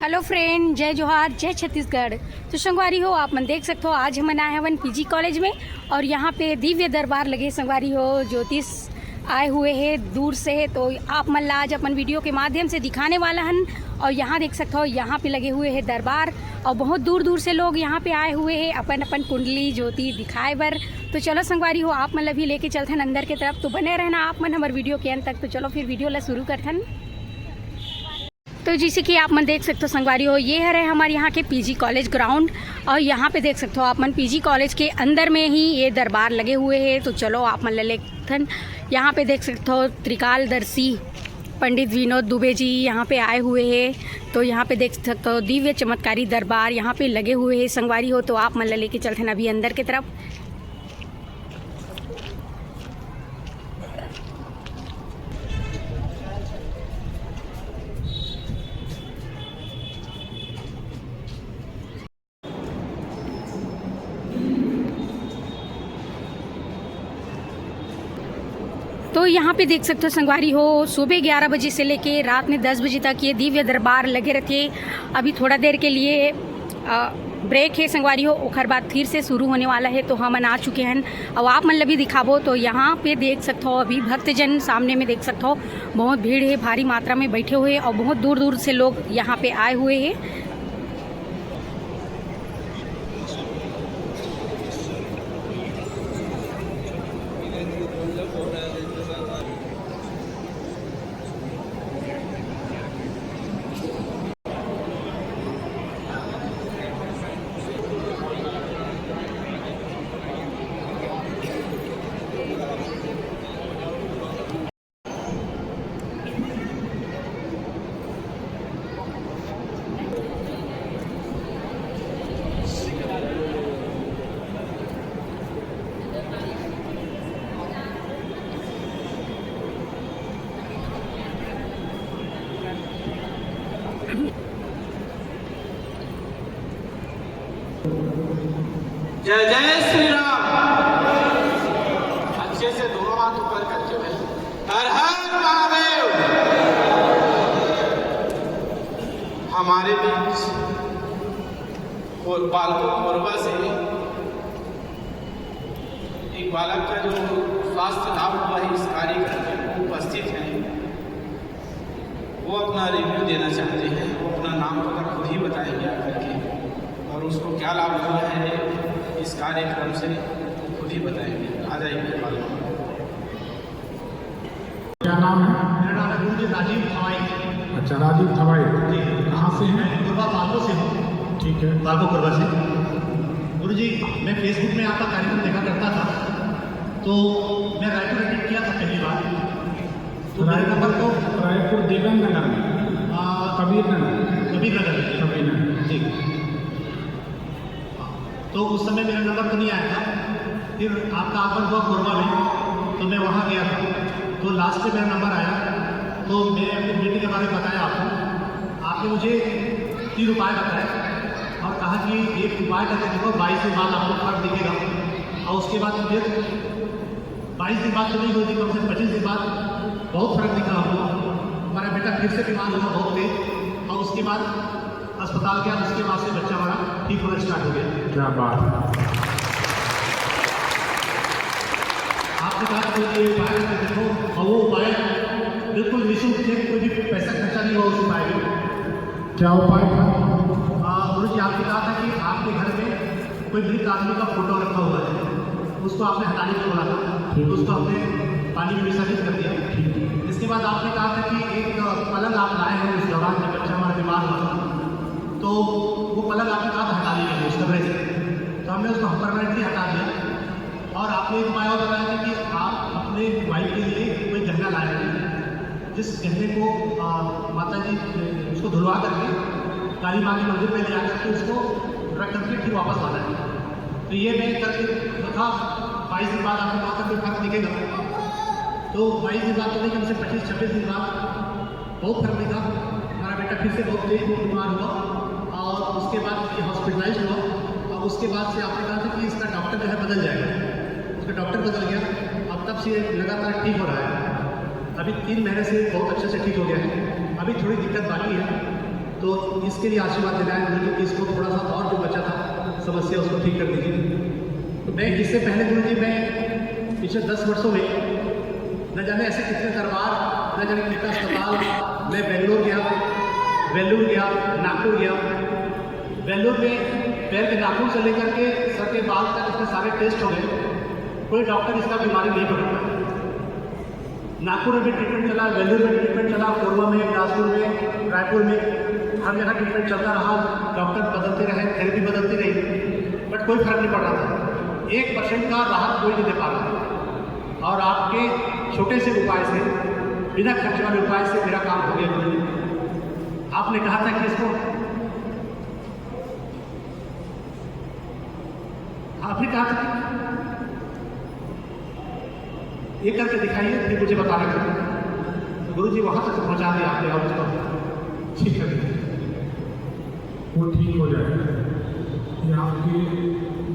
Hello friend, जय जोहार, जय छत्तीसगढ़। तो संगवारी हो, आप मन देख सकते हो आज हम आए हैं पीजी कॉलेज में और यहाँ पे दिव्य दरबार लगे संगवारी हो। ज्योतिष आए हुए हैं दूर से है, तो आप मन ला आज अपन वीडियो के माध्यम से दिखाने वाला हन। और यहाँ देख सकते हो यहाँ पे लगे हुए हैं दरबार और बहुत दूर दूर से लोग यहाँ पे आए हुए हैं अपन अपन कुंडली ज्योति दिखाए बर। तो चलो संगवारी हो, आप मन भी लेके चलते हैं अंदर के तरफ। तो बने रहना आप मन हमारे वीडियो के अंत तक। तो चलो फिर वीडियो ला शुरू करते हैं। तो जैसे कि आप मन देख सकते हो संगवारी हो, ये है हमारे यहाँ के पीजी कॉलेज ग्राउंड और यहाँ पे देख सकते हो आप मन पीजी कॉलेज के अंदर में ही ये दरबार लगे हुए हैं। तो चलो आप मन लेथन। यहाँ पे देख सकते हो त्रिकालदर्शी पंडित विनोद दुबे जी यहाँ पे आए हुए हैं। तो यहाँ पे देख सकते हो दिव्य चमत्कारी दरबार यहाँ पे लगे हुए हैं संगवारी हो। तो आप मन लेके चलते हैं अभी अंदर की तरफ। तो यहाँ पे देख सकते हो संगवारी हो, सुबह 11 बजे से लेके रात में 10 बजे तक ये दिव्य दरबार लगे रहते। अभी थोड़ा देर के लिए ब्रेक है संगवारी हो, ओखर बाद फिर से शुरू होने वाला है। तो हम आ चुके हैं और आप मन भी दिखाबो। तो यहाँ पे देख सकते हो अभी भक्तजन सामने में देख सकते हो बहुत भीड़ है, भारी मात्रा में बैठे हुए और बहुत दूर दूर से लोग यहाँ पे आए हुए हैं। जय जय श्री राम। अच्छे से दोनों हाथ ऊपर करके भाई, हर हर महादेव। हमारे बीच और बालकों कोरबा से एक बालक का जो स्वास्थ्य लाभ हुआ है इस कार्यक्रम में उपस्थित है, वो अपना रिव्यू देना चाहते हैं। वो अपना नाम पता खुद ही बताएंगे आकर के और उसको क्या लाभ हुआ है इस कार्यक्रम से खुद ही बताएंगे। आ जाइए। क्या नाम है? मेरा नाम है गुरुजी राजीव थवाई। अच्छा, राजीव थवाई जी। कहाँ से हैं? कोरबा बालको से हूँ। ठीक है, बालको कोरबा से। गुरुजी, मैं फेसबुक में आपका कार्यक्रम देखा करता था, तो मैं रायपुर अटेंड किया था पहली बार। तो मेरे नंबर को रायपुर देवन नगर में, कबीर नगर जी। तो उस समय मेरा नंबर तो नहीं आया था। फिर आपका आगमन हुआ कोरबा में, तो मैं वहाँ गया था। तो लास्ट में मेरा नंबर आया, तो मैंने अपनी बेटी के बारे में बताया आपको। आपने मुझे 3 उपाय बताए और कहा कि एक उपाय करके देखो, 22 दिन बाद आपको फर्क दिखेगा। और उसके बाद फिर 22 दिन बाद तो नहीं होगी, कम से 25 दिन बाद बहुत फर्क दिखा हमको। हमारा बेटा फिर से बीमार हुआ बहुत तेज और उसके बाद अस्पताल गया। उसके बाद से बच्चा हमारा ठीक होना स्टार्ट हो गया। क्या बात है। आपने कहा कि ये उपाय करके देखो, और वो उपाय बिल्कुल निःशुल्क थे, कोई भी पैसा खर्चा नहीं हुआ उस उपाय में। क्या उपाय था? गुरु जी, आपने कहा था कि आपके घर में कोई मृत आदमी का फोटो रखा हुआ है, उसको आपने हटाने को बोला था, तो उसको हमने पानी में विसर्जित कर दिया। इसके बाद आपने कहा था कि एक पलंग आप लाए हैं उस दौरान जब बच्चा हमारा बीमार हुआ, तो वो पलंग आपने कहा था हटा दिया उस कमरे से। तो हमने उसको परमानेंटली हटा दिया। और आपने एक उपाय और बताया था कि आप अपने वाइफ के लिए कोई गहना लाए हैं, जिस गहने को माता जी उसको धुलवा करके काली माँ के मंदिर में ले आकर के उसको रख करके फिर वापस लाना है। तो ये मैं करके था। 22 दिन बाद आपने कहा था कोई फर्क दिखेगा, तो 22 दिन बाद तो नहीं, कम से 25-26 दिन बाद बहुत फर्क दिखा। हमारा बेटा फिर से बहुत तेज बीमार हुआ और उसके बाद ये हॉस्पिटलाइज हुआ। और उसके बाद से आपने कहा था कि इसका डॉक्टर जो है बदल जाएगा। उसका डॉक्टर बदल गया, अब तब से लगातार ठीक हो रहा है। अभी 3 महीने से बहुत अच्छे से ठीक हो गया है। अभी थोड़ी दिक्कत बाकी है, तो इसके लिए आशीर्वाद देना है गुरु जी कि इसको थोड़ा सा और जो बचा था समस्या उसको ठीक कर दीजिए। तो मैं इससे पहले गुरु जी मैं पिछले 10 वर्षों में न जाने ऐसे कितने दरबार, न जाने कितना अस्पताल, मैं बेंगलोर गया, वेल्लूर गया, नागपुर गया। वेल्लूर में पैर के नाखून से लेकर के सर के बाल तक इसके सारे टेस्ट हो गए, कोई डॉक्टर इसका बीमारी नहीं पकड़ पाया। नागपुर में भी ट्रीटमेंट चला, वेल्लूर में ट्रीटमेंट चला, कोरबा में, बिलासपुर में, रायपुर में, हर जगह ट्रीटमेंट चलता रहा, डॉक्टर बदलते रहे, थेरेपी बदलती रही, बट कोई फर्क नहीं पड़ रहा था। 1% का राहत कोई नहीं दे पा रहा। और आपके छोटे से उपाय से, बिना खर्च वाले उपाय से मेरा काम हो गया। आपने कहा था कि इसको, आपने कहा था कि ये करके दिखाइए, फिर मुझे बताना चाहिए। गुरु जी वहाँ तक पहुँचा दिया आपने और उसको ठीक कर दिया। वो ठीक हो जाएगा। ये आपके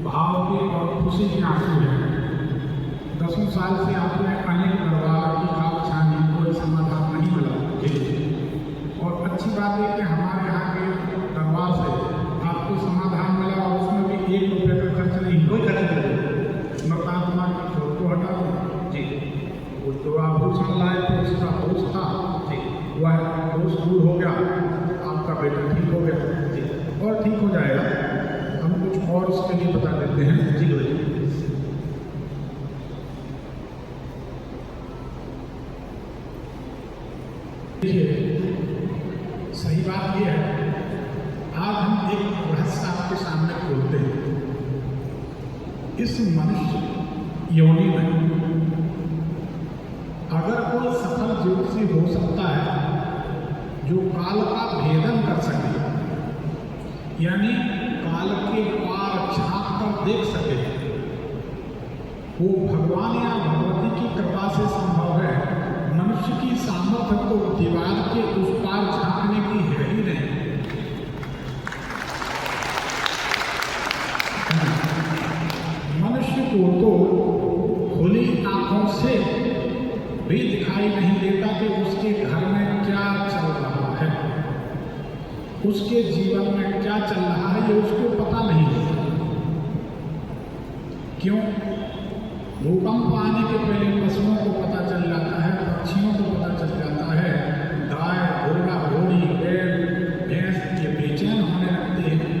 भाव के और खुशी के आंसू हैं। 10 साल से आपने अनेक दरबार की खाप छानी, कोई समाधान नहीं मिला। और अच्छी बात है कि हमारे यहाँ के दरबार से आपको समाधान मिला और उसमें भी 1 रुपये का खर्च नहीं, कोई खर्च नहीं। नकारात्मा की छोड़ को हटा दो जी, वो जो आभूषण लाए थे उसका दोष था जी, वह दोष दूर हो गया, आपका बेटा ठीक हो गया जी, और ठीक हो जाएगा। हम कुछ और उसके लिए बता देते हैं। जी गुरु जी। देखिए, सही बात यह है, आज हम एक रहस्य आपके सामने खोलते हैं। इस मनुष्य योनि में अगर कोई सफल ज्योतिषी हो सकता है जो काल का भेदन कर सके, यानी काल के पार झांक कर देख सके, वो भगवान या भगवती की कृपा से संभव है। मनुष्य की सामर्थ्य तो दीवार के उस पार झांकने की है ही नहीं। मनुष्य को तो खुली आंखों से भी दिखाई नहीं देता कि उसके घर में क्या चल रहा है, उसके जीवन में क्या चल रहा है, ये उसको पता नहीं होता। क्यों? भूकंप आने के पहले पशुओं को पता चल जाता है, पक्षियों को पता चल जाता है, गाय, घोड़ा, घोड़ी, बैल, भैंस ये बेचैन होने लगते हैं।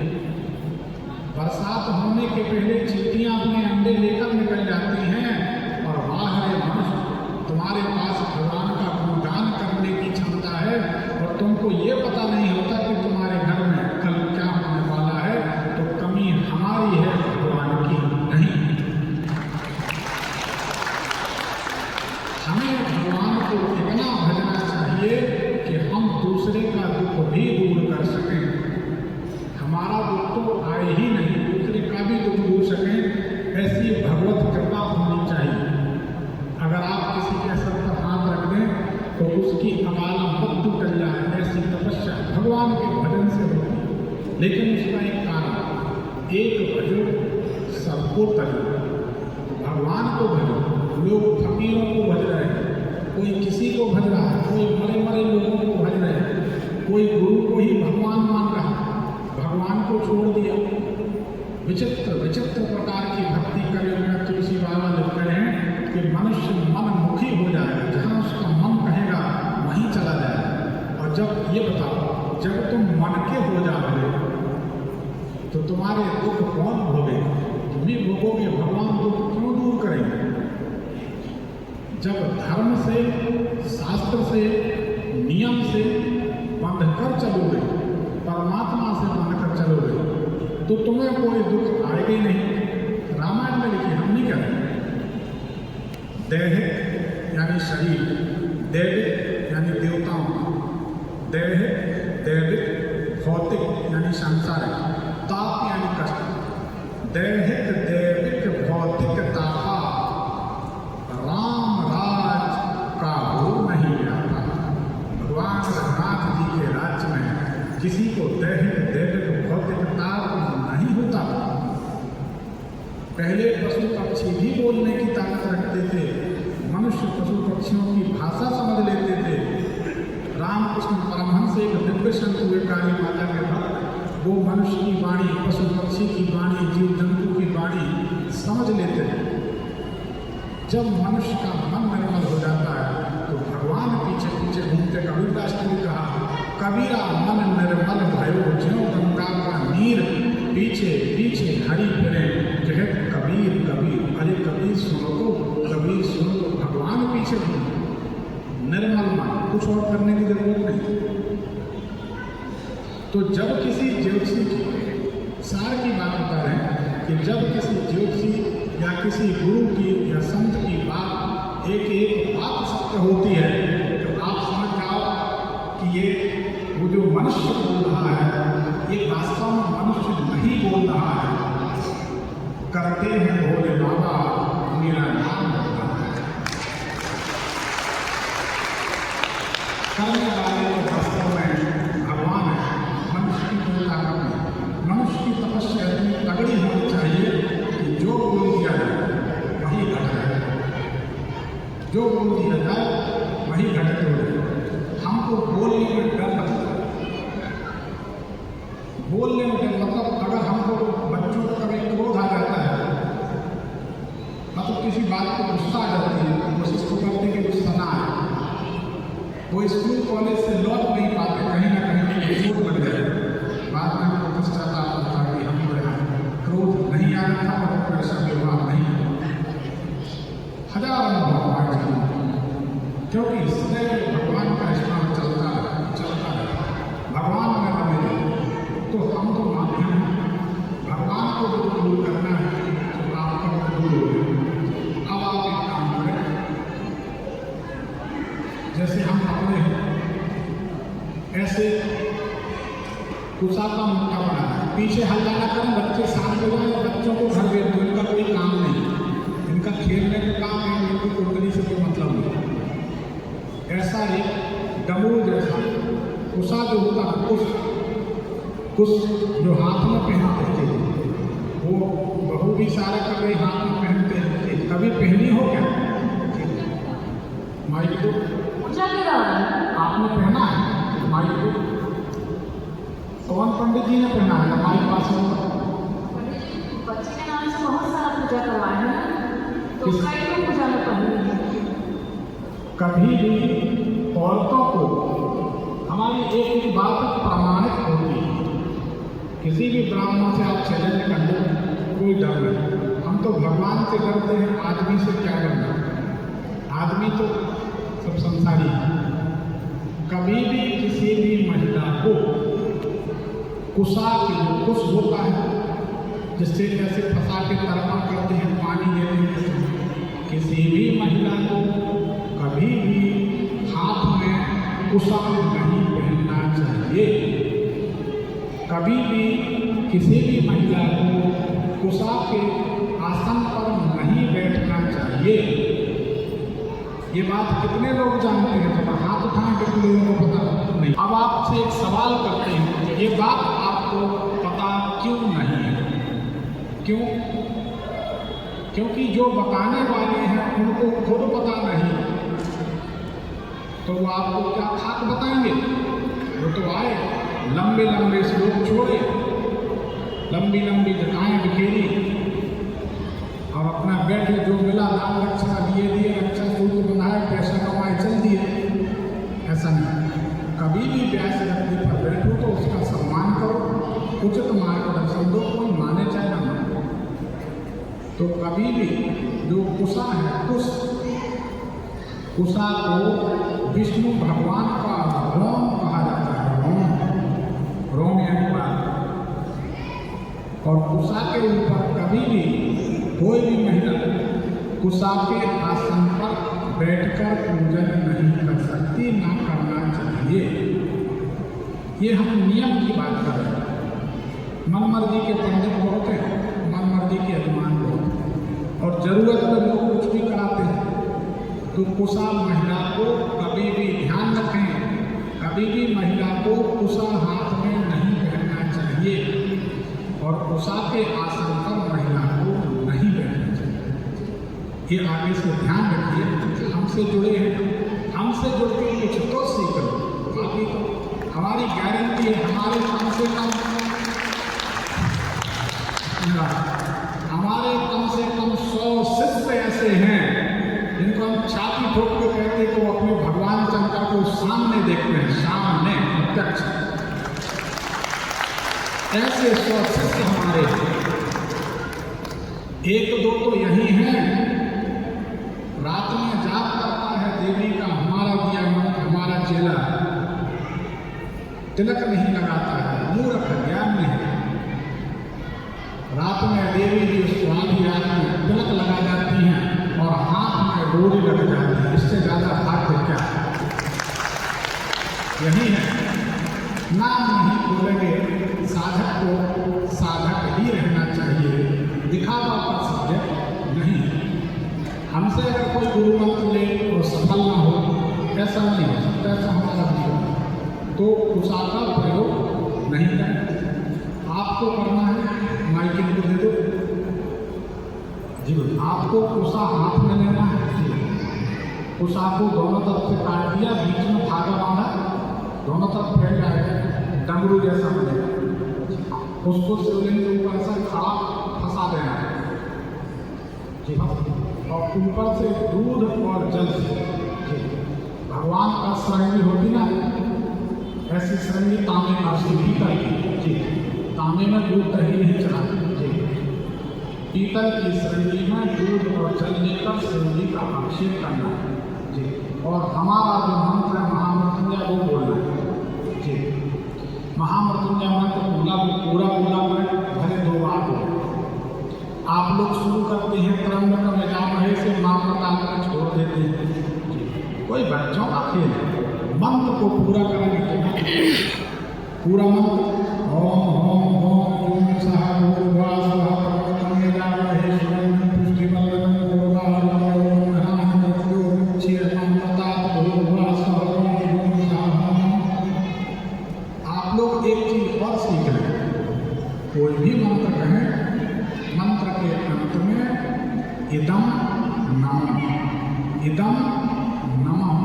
बरसात होने के पहले चींटियां अपने अंडे लेकर निकल जाती हैं और वाह रे मनुष्य, तुम्हारे पास भगवान का गुणगान करने की क्षमता है और तुमको ये पता नहीं होता कि तुम्हारे घर में कल क्या होने वाला है। तो कमी हमारी है, भगवान की नहीं। हमें भगवान को इतना भजना चाहिए कि हम दूसरे का दुख भी दूर कर सकें। हमारा दुख तो आए ही नहीं, दूसरे का भी दुख दूर सकें, ऐसी भगवत कृपा होनी चाहिए। अगर आप किसी के सर पर हाथ रख दें तो उसकी अकाल मृत्यु टल जाए, ऐसी तपस्या भगवान के भजन से होती। लेकिन उसका एक कारण, एक भजो सबको तजो, भगवान को भजो। लोग फकीरों को भज रहे हैं, कोई किसी को भज रहा है, कोई मरे मरे लोगों को भज रहे हैं, कोई गुरु को ही भगवान मान रहा है, भगवान को छोड़ दिया। विचित्र विचित्र प्रकार की भक्ति करे हुए तुलसी बाबा लिख रहे हैं कि मनुष्य मनमुखी हो जाएगा, जहाँ उसका मन कहेगा वहीं चला जाएगा। और जब ये बताओ, जब तुम मन के हो जाओगे तो तुम्हारे दुख कौन भोगेगा? तुम ही भोगोगे, भगवान दुख क्यों दूर करेंगे? जब धर्म से, शास्त्र से, नियम से बांधकर चलोगे, परमात्मा से बांधकर चलोगे, तो तुम्हें कोई दुख आएगा ही नहीं। रामायण में लिखिए, हम नहीं कहते। दैहिक यानी शरीर, दैविक यानी देवताओं, दैहिक दैविक, भौतिक यानी सांसारिक, ताप यानी कष्ट, दैहिक दैविक भौतिक तापा राम राज का हो नहीं आता। भगवान रघुनाथ जी के राज्य में किसी को दैहिक दैविक भौतिक ताप नहीं होता। पहले पशु पक्षी भी बोलने की ताकत रखते थे, मनुष्य पशु पक्षियों की भाषा समझ लेते थे। रामकृष्ण परमहंस एक दिव्य संत हुए काली माता के भक्त, वो मनुष्य की वाणी, पशु पक्षी की वाणी, जीव जंतु की वाणी समझ लेते हैं। जब मनुष्य का मन निर्मल हो जाता है तो भगवान पीछे पीछे घूमते। कबीरदास ने कहा, कबीरा मन निर्मल भयो ज्यों गंगा का नीर, पीछे पीछे हरि फिरे जगत कबीर कबीर। अरे कबीर सुनो तो, कबीर सुनो तो, भगवान पीछे घूमते। निर्मल मन, कुछ और करने की जरूरत नहीं। तो जब किसी ज्योतिषी की, सार की बात बता रहे हैं कि जब किसी ज्योतिषी या किसी गुरु की या संत की बात एक बात सत्य होती है तो आप समझ जाओ कि ये वो जो मनुष्य बोल रहा है ये वास्तव में मनुष्य नहीं बोल रहा है। करते हैं भोले बाबा मेरा नाम होता है। करने वाले तो वास्तव में भगवान है, मनुष्य की कोई ताकत नहीं। मनुष्य की तपस्या इतनी तगड़ी होनी चाहिए कि जो बोल दिया जाए वही घट जाए, जो बोल दिया जाए वही घटित हो जाए। हमको बोलने में डर लगता है, बोलने में डर मतलब अगर हमको बच्चों को कभी क्रोध आ जाता है, मतलब किसी बात को गुस्सा आ जाती है, कोशिश तो करते हैं कि गुस्सा ना आए। वो स्कूल कॉलेज से लौट नहीं पाते, कहीं ना कहीं चोट लग जाए। बाद में हमको पश्चाताप होता कि हम जो है क्रोध नहीं आ रहा था और ऐसा व्यवहार नहीं हुआ। हजार अनुभव आज क्योंकि सदैव भगवान का स्मरण चलता है। भगवान में रहे तो हम तो मानते हैं भगवान को जो दूर करना है तो आपका दूर हो गया। अब आप एक काम करें, जैसे हम अपने ऐसे कुसा का मुक्का बना है, पीछे हल्ला ना करें, बच्चे शांत हो जाए, बच्चों को घर भेज दो, इनका कोई काम नहीं, इनका खेलने का काम है, इनकी कुंडली से कोई मतलब नहीं। ऐसा एक डमरू जैसा कुसा जो होता है, कुछ जो हाथ में पहनते थे, वो बहू भी सारा कर रही हाथ में पहनते थे, कभी पहनी हो क्या? माइक को आपने पहना है? माइक को कौन पंडित जी ने पहना है? हमारे पास बच्चे के नाम से बहुत सारा पूजा करवाए हैं, तो कई लोग पूजा में पढ़े। कभी भी औरतों को हमारी एक बात प्रमाणित होती है, किसी भी ब्राह्मण से आप चैलेंज कर लो, कोई डर नहीं। हम तो भगवान से डरते हैं, आदमी से क्या डरना? आदमी तो सब संसारी है। कभी भी किसी भी महिला को कुसा के जो कुश होता है, जिससे जैसे फंसा के तर्पण करते हैं, पानी देते हैं, किसी भी महिला को कभी भी हाथ में कुसा नहीं पहनना चाहिए। कभी भी किसी भी महिला को कुसा के आसन पर नहीं बैठना चाहिए। ये बात कितने लोग जानते हैं? जब हाथ उठाएं कितने लोगों को पता नहीं। अब आपसे एक सवाल करते हैं, ये बात आपको पता क्यों नहीं है? क्यों? क्योंकि जो बताने वाले हैं उनको खुद पता नहीं, तो वो आपको क्या खाक बताएंगे? वो तो आए लंबे लंबे श्लोक छोड़े, लंबी लंबी जटाएं बिखेरी और अपना बैठे, जो मिला दान रक्षा दिए, रक्षा सूत्र बनाए, पैसा कमाए, चल दिए। ऐसा नहीं। कभी भी व्यास व्यक्ति पर बैठो तो उसका सम्मान करो, उचित मार्गदर्शन दो, कोई माने चाहे ना माने। तो कभी भी जो कुसा है, कुसा को विष्णु भगवान का रोम कहा जाता है। रोम यानी बात। और कुसा के ऊपर कभी भी कोई भी महिला कुसा के आसन पर बैठकर पूजन नहीं कर सकती, ना करना चाहिए। ये हम नियम की बात कर रहे हैं। मनमर्जी के पंडित बहुत हैं, मनमर्जी के अभिमान बहुत हैं, और जरूरत में लोग कुछ भी कराते हैं। तो कुसा महिला को कभी भी ध्यान रखें, कभी भी महिला को कुसा हाथ में नहीं पहनना चाहिए, और कुसा के आसन पर महिला को नहीं बैठना चाहिए। ये आगे से ध्यान रखिए। हमसे जुड़े हैं, हमसे जुड़ के कुछ तो सीख लो। हमारी गारंटी है, हमारे कम से कम 100 शिष्य ऐसे हैं जिनको हम छाती ठोक के कहते तो अपने भगवान शंकर को सामने देखते हैं, सामने प्रत्यक्ष। ऐसे 100 शिष्य हमारे हैं। एक दो तो यही हैं, रात में जाप करता है देवी का, हमारा दिया मन, हमारा चेला तिलक नहीं लगाता है, मूर्ख ज्ञान नहीं। रात में देवी जी उसको आधी रात में तिलक लगा जाती हैं और हाथ में डोरी लग जाती है। इससे ज्यादा भाग्य क्या है? यही है, नाम नहीं बोलेंगे, साधक को साधक ही रहना चाहिए, दिखावा का सब्जेक्ट नहीं। हमसे अगर कोई गुरु मंत्र ले और सफल ना हो, ऐसा नहीं हो सकता, ऐसा हमारा जीवन, तो उषा का प्रयोग नहीं करें। आपको करना है, माइक को दे दो जी, आपको उषा हाथ में लेना है जी। उषा को दोनों तरफ से काट दिया, बीच में धागा बांधा, दोनों तरफ फैल जाएगा, डमरू जैसा बनेगा। उसको शिवलिंग के ऊपर से खड़ा फंसा देना है जी, और ऊपर से दूध और जल से जी, भगवान का श्रृंगी होती ना, ऐसी श्रृंगी तांबे का पीतल की जी, तांबे में दूध दही नहीं चढ़ाते जी, पीतल की श्रृंगी में दूध और जल लेकर श्रृंगी का अभिषेक करना है जी। और हमारा जो मंत्र है महामृत्युंजय वो बोलना है जी। महामृत्युंजय मंत्र पूरा करें, भले 2 बार बोलें। आप लोग शुरू करते हैं त्र्यंबकम यजामहे से, मामला कर छोड़ देते हैं जी। कोई बच्चों का खेल है, मंत्र को पूरा करेंगे। पूरा मंत्र ओम ओम ओम ओम सह भूर्भुवः स्वः प्रथमं यजामहे शिवं पुष्टिवल्लभं पूर्वार्धं ग्रहाणं मृत्युं क्षीरं प्रताप भूर्भुवः स्वः ओम सह। आप लोग एक चीज और सीख लें, कोई भी मंत्र कहें, मंत्र के अंत में इदम नमः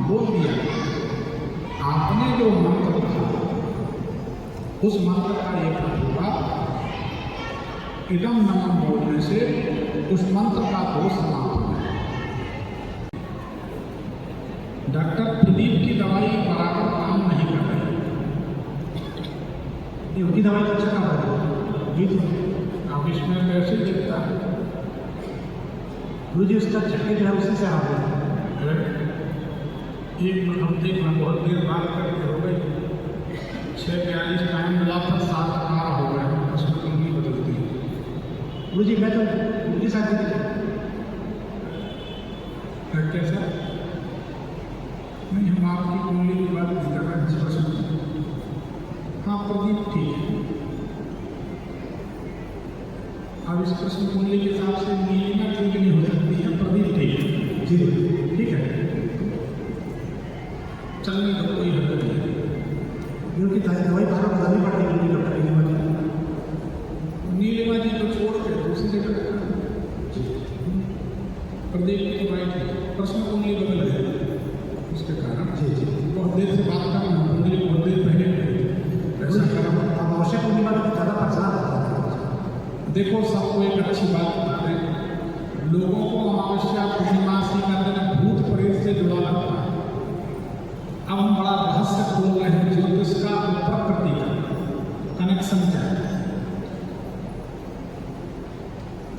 बोल दिया। आपने जो मंत्र कहा उस मंत्र का एक होगा, इदम नमः बोलने से उस मंत्र का दोष समाप्त हो जाए। डॉक्टर फिलिप की दवाई बराबर काम नहीं कर रही, ये उनकी दवाई तो अच्छा काम कर रही है। अब इसमें कैसे दिखता है गुरु जी, उसका झटके जो है उसी से आप एक मिनट हम देखना, बहुत देर बात करके हो गई, 6:42 टाइम मिला था, 7:18 हो गए, उसमें कुंडली बदलती है। गुरु जी मैं तो उनके साथ कैसा नहीं, हम आपकी कुंडली की बात नहीं कर रहे हैं। हाँ प्रदीप ठीक है। अब इस प्रश्न कुंडली के हिसाब से नीलिमा ठीक नहीं हो सकती है, प्रदीप ठीक है जी, ठीक है, चलने का कोई हद नहीं। उनकी दवाई बार बदलनी पड़ेगी डॉक्टर नीलिमा जी को छोड़ के दूसरी जगह प्रदीप की दवाई ठीक है, प्रश्न कुंडली बदल है उसके कारण जी जी बहुत देर से बात कर रहा हूँ, कुंडली बहुत देर पहले ऐसा करा। आवश्यक होने वाला ज़्यादा परेशान। देखो सबको एक अच्छी बात बता दें, लोगों को अमावस्या पूर्णिमासी का दिन भूत प्रेत से जुड़ा लगता है। अब हम बड़ा रहस्य खोल रहे हैं ज्योतिष का और प्रकृति का कनेक्शन क्या है।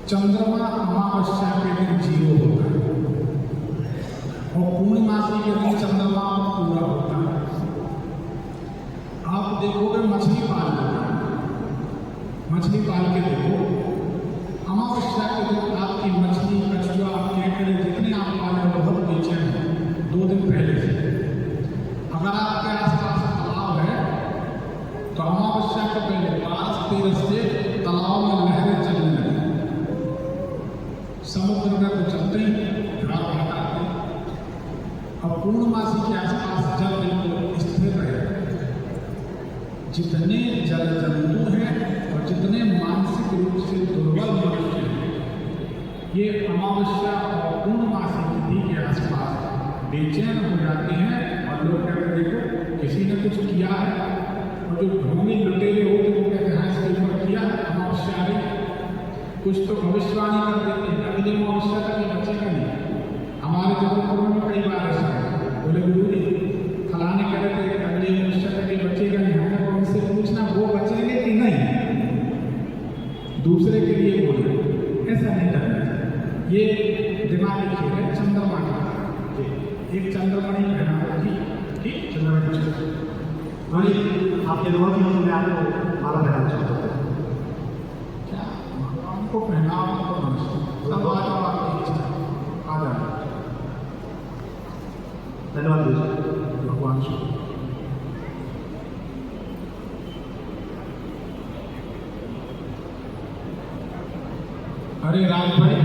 चंद्रमा अमावस्या के दिन 0 होता है और पूर्णिमासी के दिन चंद्रमा पूरा होता है। आप देखोगे मछली पाल लेता है, मछली पाल के देखो, अमावस्या के दिन आपकी मछली, कछुआ, केकड़े जितने आप पाले बहुत बेचैन हैं 2 दिन पहले से। अगर आपके आसपास तालाब है तो अमावस्या के पहले 12 से तालाब में लहरें चलने लगती, समुद्र में तो चलते ही घाट हटाते। अब पूर्णमासी के आसपास जल बिल्कुल स्थिर रहेगा। जितने जल जंतु हैं और जितने मानसिक रूप से दुर्बल मनुष्य हैं, ये अमावस्या और पूर्णमासी तिथि के आसपास बेचैन हो जाते हैं और लोग कहते देखो किसी ने कुछ किया है, और जो ढोंगी लुटेरे होते वो कहते हैं इसके ऊपर किया है, अमावस्या आ रही, कुछ तो भविष्यवाणी कर देते हैं, अगले अमावस्या तक ये बचेगा नहीं। हमारे जबलपुर में कई बार ऐसा है, बोले गुरु जी फलाने कह रहे थे अगले अमावस्या तक ये बचेगा नहीं, हमने को उनसे पूछना वो बचेंगे कि नहीं, दूसरे के लिए बोले, ऐसा नहीं करना चाहिए। ये दिमागी खेल है, चंद्रमा का एक चंद्रमणि पहना थी, ठीक चंद्रमणि वही आपके दोनों की मैं आपको माला पहनाना चाहता हूँ। क्या भगवान को पहनाओ तो मनुष्य सब आ जाओ, आपकी इच्छा आ जाओ। धन्यवाद गुरु जी। भगवान से अरे राज भाई